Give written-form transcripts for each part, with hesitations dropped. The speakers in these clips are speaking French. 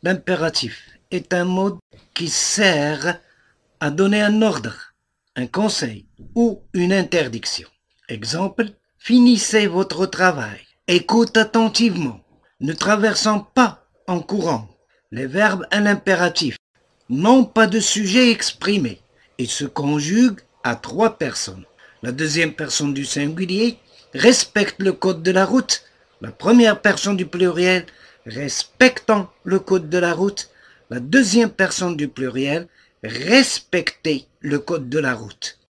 L'impératif est un mot qui sert à donner un ordre, un conseil ou une interdiction. Exemple, finissez votre travail. Écoute attentivement. Ne traversons pas en courant. Les verbes à l'impératif n'ont pas de sujet exprimé. Ils se conjuguent à 3 personnes. La deuxième personne du singulier respecte le code de la route. La première personne du pluriel respectant le code de la route. La deuxième personne du pluriel respecter le code de la route.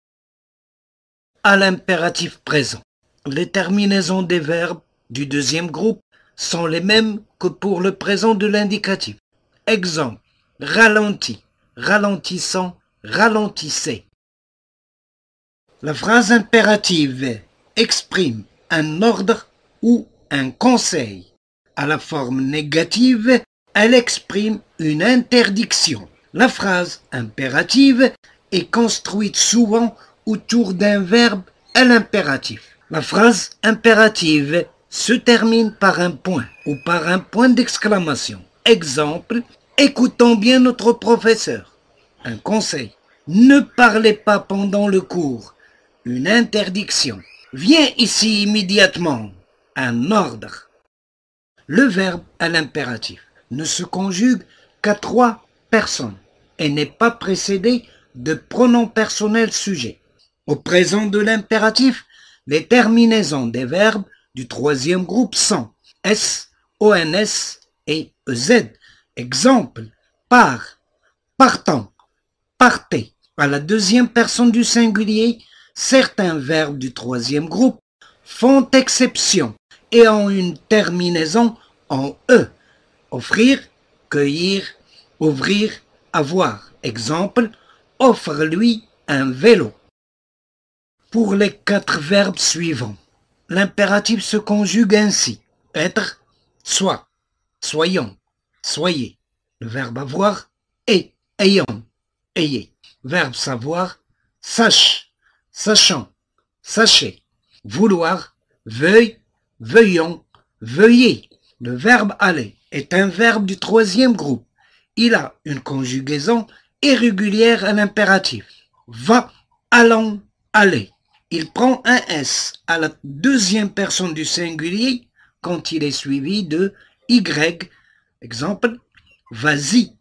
À l'impératif présent, les terminaisons des verbes du deuxième groupe sont les mêmes que pour le présent de l'indicatif. Exemple, ralenti, ralentissant, ralentissez. La phrase impérative exprime un ordre ou un conseil. À la forme négative, elle exprime une interdiction. La phrase impérative est construite souvent autour d'un verbe à l'impératif. La phrase impérative se termine par un point ou par un point d'exclamation. Exemple, écoutons bien notre professeur. Un conseil, ne parlez pas pendant le cours. Une interdiction, viens ici immédiatement. Un ordre. Le verbe à l'impératif ne se conjugue qu'à 3 personnes et n'est pas précédé de pronom personnel sujet. Au présent de l'impératif, les terminaisons des verbes du troisième groupe sont S, ONS et EZ. Exemple, part, partant, partez. À la deuxième personne du singulier, certains verbes du troisième groupe font exception et ont une terminaison en E. Offrir, cueillir, ouvrir, avoir. Exemple, offre-lui un vélo. Pour les 4 verbes suivants, l'impératif se conjugue ainsi. Être, soit, soyons, soyez. Le verbe avoir est, ayons, ayez. Verbe savoir, sache, sachant, sachez. Vouloir, veuille, veuillons, veuillez. Le verbe aller est un verbe du troisième groupe. Il a une conjugaison irrégulière à l'impératif. Va, allons, aller. Il prend un S à la deuxième personne du singulier quand il est suivi de Y. Exemple, vas-y,